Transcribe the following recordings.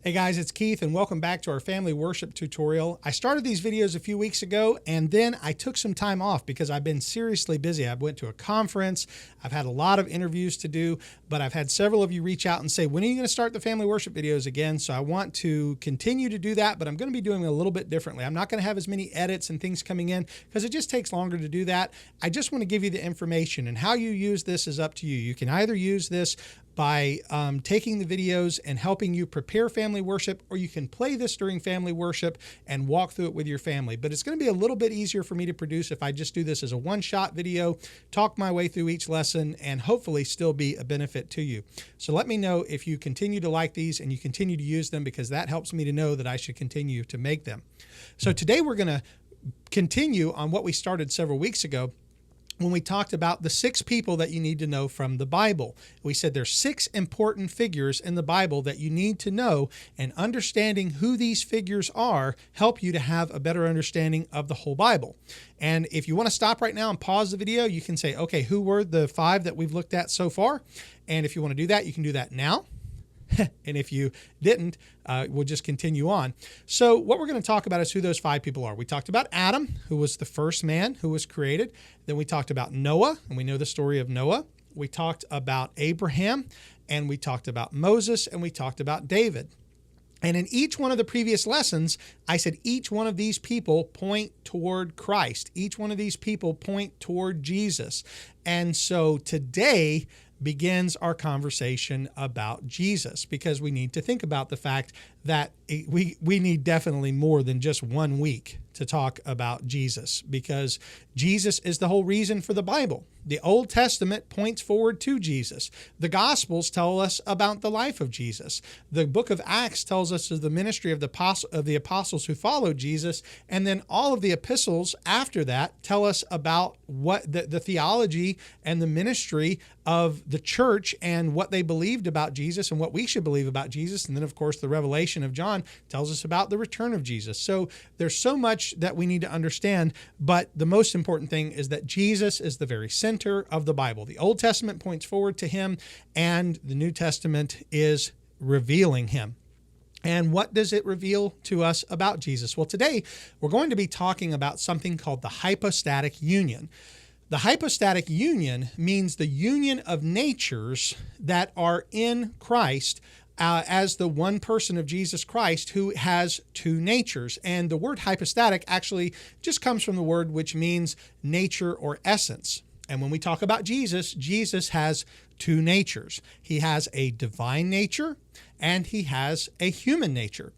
Hey guys, it's Keith and welcome back to our family worship tutorial. I started these videos a few weeks ago and then I took some time off because I've been seriously busy. I went to a conference, I've had a lot of interviews to do, but I've had several of you reach out and say, when are you going to start the family worship videos again? So I want to continue to do that, but I'm going to be doing it a little bit differently. I'm not going to have as many edits and things coming in because it just takes longer to do that. I just want to give you the information, and how you use this is up to you. You can either use this by taking the videos and helping you prepare family worship, or you can play this during family worship and walk through it with your family. But it's going to be a little bit easier for me to produce if I just do this as a one-shot video, talk my way through each lesson, and hopefully still be a benefit to you. So let me know if you continue to like these and you continue to use them, because that helps me to know that I should continue to make them. So today we're going to continue on what we started several weeks ago, when we talked about the 6 people that you need to know from the Bible. We said there's 6 important figures in the Bible that you need to know, and understanding who these figures are help you to have a better understanding of the whole Bible. And if you want to stop right now and pause the video, you can say, okay, who were the 5 that we've looked at so far? And if you want to do that, you can do that now. And if you didn't, we'll just continue on. So what we're going to talk about is who those 5 people are. We talked about Adam, who was the first man who was created. Then we talked about Noah, and we know the story of Noah. We talked about Abraham, and we talked about Moses, and we talked about David. And in each one of the previous lessons, I said each one of these people point toward Christ. Each one of these people point toward Jesus. And so today begins our conversation about Jesus, because we need to think about the fact that we need definitely more than just 1 week to talk about Jesus, because Jesus is the whole reason for the Bible. The Old Testament points forward to Jesus. The Gospels tell us about the life of Jesus. The book of Acts tells us of the ministry of the apostles who followed Jesus. And then all of the epistles after that tell us about what the theology and the ministry of the church and what they believed about Jesus and what we should believe about Jesus. And then, of course, the Revelation of John tells us about the return of Jesus. So there's so much that we need to understand, but the most important thing is that Jesus is the very center of the Bible. The Old Testament points forward to him, and the New Testament is revealing him. And what does it reveal to us about Jesus? Well, today we're going to be talking about something called the hypostatic union. The hypostatic union means the union of natures that are in Christ as the one person of Jesus Christ who has 2 natures. And the word hypostatic actually just comes from the word which means nature or essence. And when we talk about Jesus, Jesus has 2 natures. He has a divine nature and he has a human nature.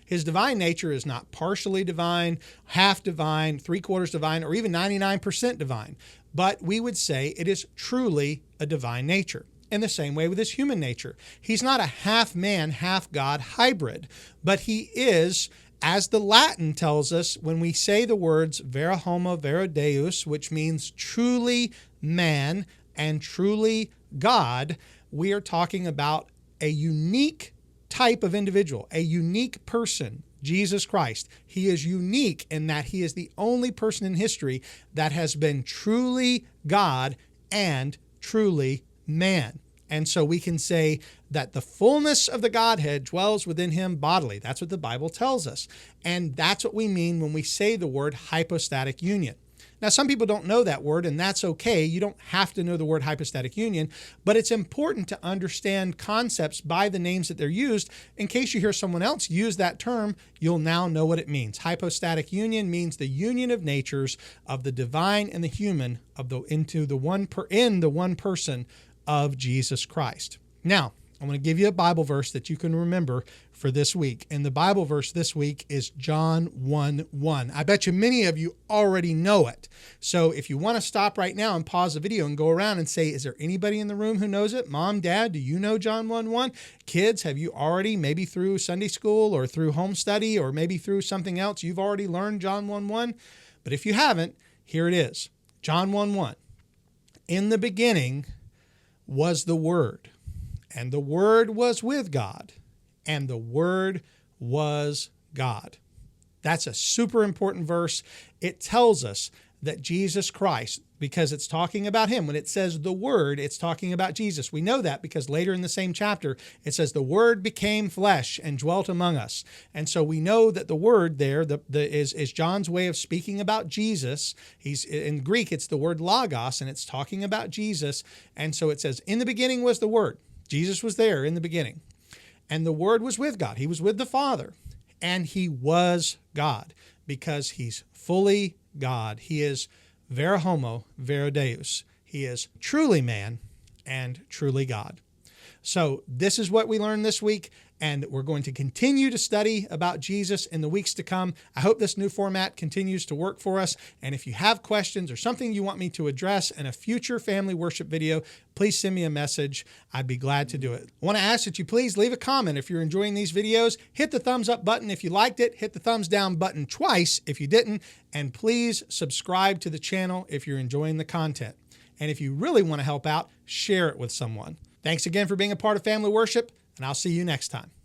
His divine nature is not partially divine, half divine, 3/4 divine, or even 99% divine. But we would say it is truly a divine nature. In the same way with his human nature. He's not a half man, half God hybrid, but he is, as the Latin tells us, when we say the words vera homo, vera deus, which means truly man and truly God, we are talking about a unique type of individual, a unique person, Jesus Christ. He is unique in that he is the only person in history that has been truly God and truly man. And so we can say that the fullness of the Godhead dwells within him bodily. That's what the Bible tells us. And that's what we mean when we say the word hypostatic union. Now, some people don't know that word, and that's okay. You don't have to know the word hypostatic union, but it's important to understand concepts by the names that they're used. In case you hear someone else use that term, you'll now know what it means. Hypostatic union means the union of natures of the divine and the human in the one person of Jesus Christ. Now, I'm going to give you a Bible verse that you can remember for this week. And the Bible verse this week is John 1:1. I bet you many of you already know it. So if you want to stop right now and pause the video and go around and say, is there anybody in the room who knows it? Mom, Dad, do you know John 1:1? Kids, have you already, maybe through Sunday school or through home study or maybe through something else, you've already learned John 1:1? But if you haven't, here it is. John 1:1. In the beginning was the Word, and the Word was with God, and the Word was God. That's a super important verse. It tells us that Jesus Christ, because it's talking about him. When it says the Word, it's talking about Jesus. We know that because later in the same chapter, it says the Word became flesh and dwelt among us. And so we know that the Word there is John's way of speaking about Jesus. In Greek, it's the word logos, and it's talking about Jesus. And so it says, in the beginning was the Word. Jesus was there in the beginning. And the Word was with God. He was with the Father. And he was God because he's fully God. He is vera homo, vera deus. He is truly man and truly God. So this is what we learned this week, and we're going to continue to study about Jesus in the weeks to come. I hope this new format continues to work for us. And if you have questions or something you want me to address in a future family worship video, please send me a message. I'd be glad to do it. I want to ask that you please leave a comment if you're enjoying these videos. Hit the thumbs up button if you liked it. Hit the thumbs down button twice if you didn't. And please subscribe to the channel if you're enjoying the content. And if you really want to help out, share it with someone. Thanks again for being a part of Family Worship, and I'll see you next time.